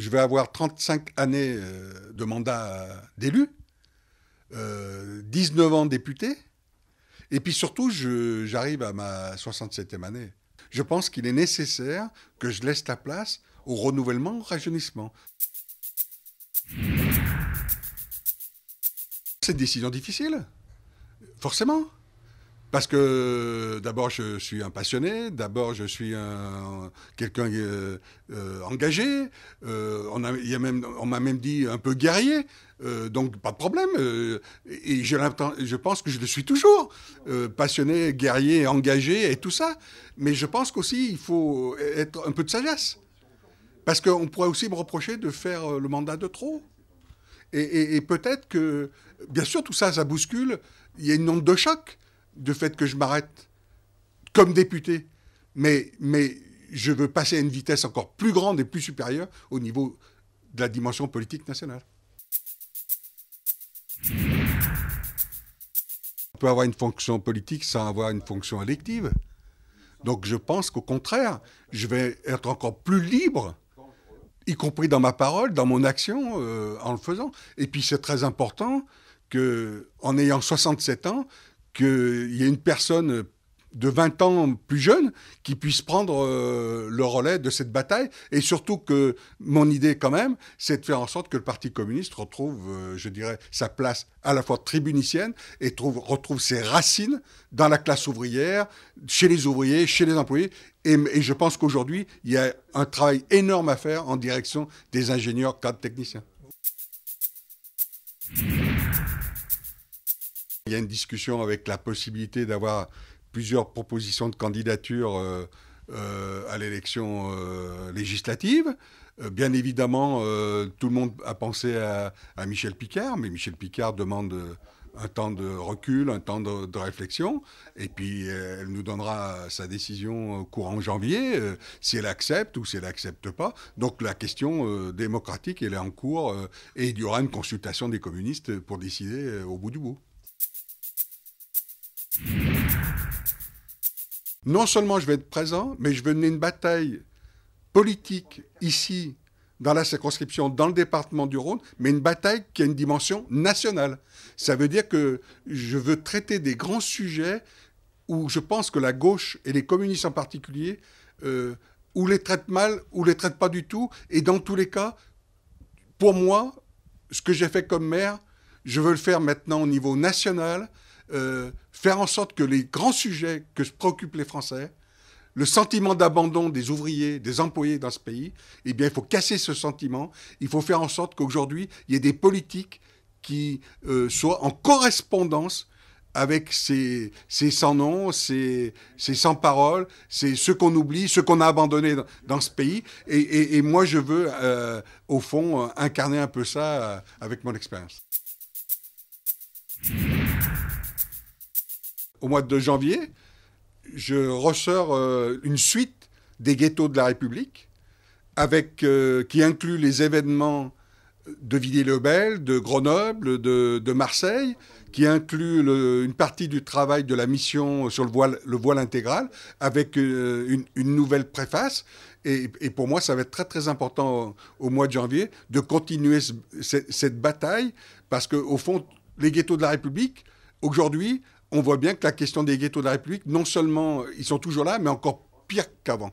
je vais avoir 35 années de mandat d'élu, 19 ans député, et puis surtout, j'arrive à ma 67e année. Je pense qu'il est nécessaire que je laisse la place au renouvellement, au rajeunissement. C'est une décision difficile, forcément. Parce que d'abord, je suis un passionné, d'abord, je suis quelqu'un engagé, on m'a même dit un peu guerrier, donc pas de problème. Et je pense que je le suis toujours, passionné, guerrier, engagé et tout ça. Mais je pense qu'aussi, il faut être un peu de sagesse. Parce qu'on pourrait aussi me reprocher de faire le mandat de trop. Et peut-être que, bien sûr, tout ça, ça bouscule. Il y a une onde de choc du fait que je m'arrête comme député. Mais je veux passer à une vitesse encore plus grande et plus supérieure au niveau de la dimension politique nationale. On peut avoir une fonction politique sans avoir une fonction élective. Donc je pense qu'au contraire, je vais être encore plus libre, y compris dans ma parole, dans mon action, en le faisant. Et puis c'est très important qu'en ayant 67 ans, qu'il y ait une personne de 20 ans plus jeune qui puisse prendre le relais de cette bataille. Et surtout que mon idée quand même, c'est de faire en sorte que le Parti communiste retrouve, je dirais, sa place à la fois tribunicienne et retrouve ses racines dans la classe ouvrière, chez les ouvriers, chez les employés. Et je pense qu'aujourd'hui, il y a un travail énorme à faire en direction des ingénieurs, cadres, techniciens. Il y a une discussion avec la possibilité d'avoir plusieurs propositions de candidature à l'élection législative. Bien évidemment, tout le monde a pensé à Michel Picard, mais Michel Picard demande un temps de recul, un temps de réflexion, et puis elle nous donnera sa décision courant janvier, si elle accepte ou si elle n'accepte pas. Donc la question démocratique, elle est en cours, et il y aura une consultation des communistes pour décider au bout du bout. Non seulement je vais être présent, mais je vais mener une bataille politique ici, dans la circonscription, dans le département du Rhône, mais une bataille qui a une dimension nationale. Ça veut dire que je veux traiter des grands sujets où je pense que la gauche, et les communistes en particulier, ou les traitent mal, ou les traitent pas du tout. Et dans tous les cas, pour moi, ce que j'ai fait comme maire, je veux le faire maintenant au niveau national, faire en sorte que les grands sujets que se préoccupent les Français, le sentiment d'abandon des ouvriers, des employés dans ce pays, eh bien, il faut casser ce sentiment. Il faut faire en sorte qu'aujourd'hui, il y ait des politiques qui soient en correspondance avec ces sans-noms, ces sans-paroles, c'est ceux qu'on oublie, ceux qu'on a abandonnés dans ce pays. Et moi, je veux, au fond, incarner un peu ça avec mon expérience. Au mois de janvier, je ressors une suite des ghettos de la République, qui inclut les événements de Villiers-le-Bel, de Grenoble, de Marseille, qui inclut une partie du travail de la mission sur le voile intégral, avec une nouvelle préface. Et pour moi, ça va être très très important au mois de janvier de continuer cette bataille, parce qu'au fond, les ghettos de la République, aujourd'hui, on voit bien que la question des ghettos de la République, non seulement ils sont toujours là, mais encore pire qu'avant.